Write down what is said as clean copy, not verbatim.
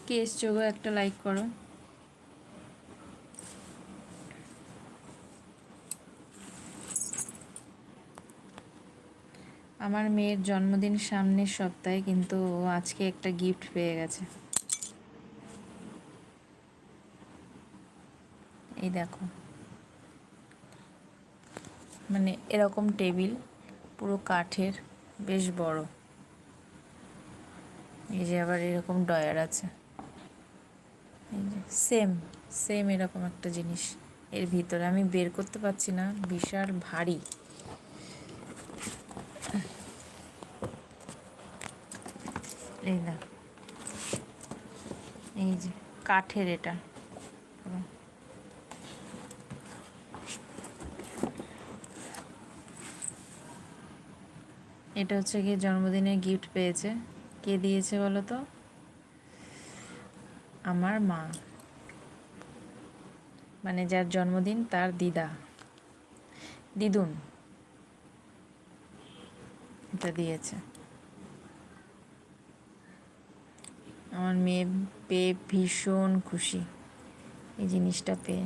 কে এসছো গো, একটা লাইক করো। আমার মেয়ের জন্মদিন সামনের সপ্তাহে, কিন্তু ও আজকে একটা গিফট পেয়ে গেছে। এই দেখো, মানে এরকম টেবিল, পুরো কাঠের, বেশ বড়। এই যে আবার এরকম ডয়ার আছে, এই যে সেম সেম এরকম একটা জিনিস এর ভিতরে। আমি বের করতে পারছি না, বিশাল ভারী। এই না, এই যে কাঠের এটা। এটা হচ্ছে গিয়ে জন্মদিনের গিফট পেয়েছে। কে দিয়েছে বলো তো? আমার মা, মানে যার জন্মদিন তার দিদুন এটা দিয়েছে। আমার মেয়ে পেয়ে ভীষণ খুশি এই জিনিসটা পেয়ে।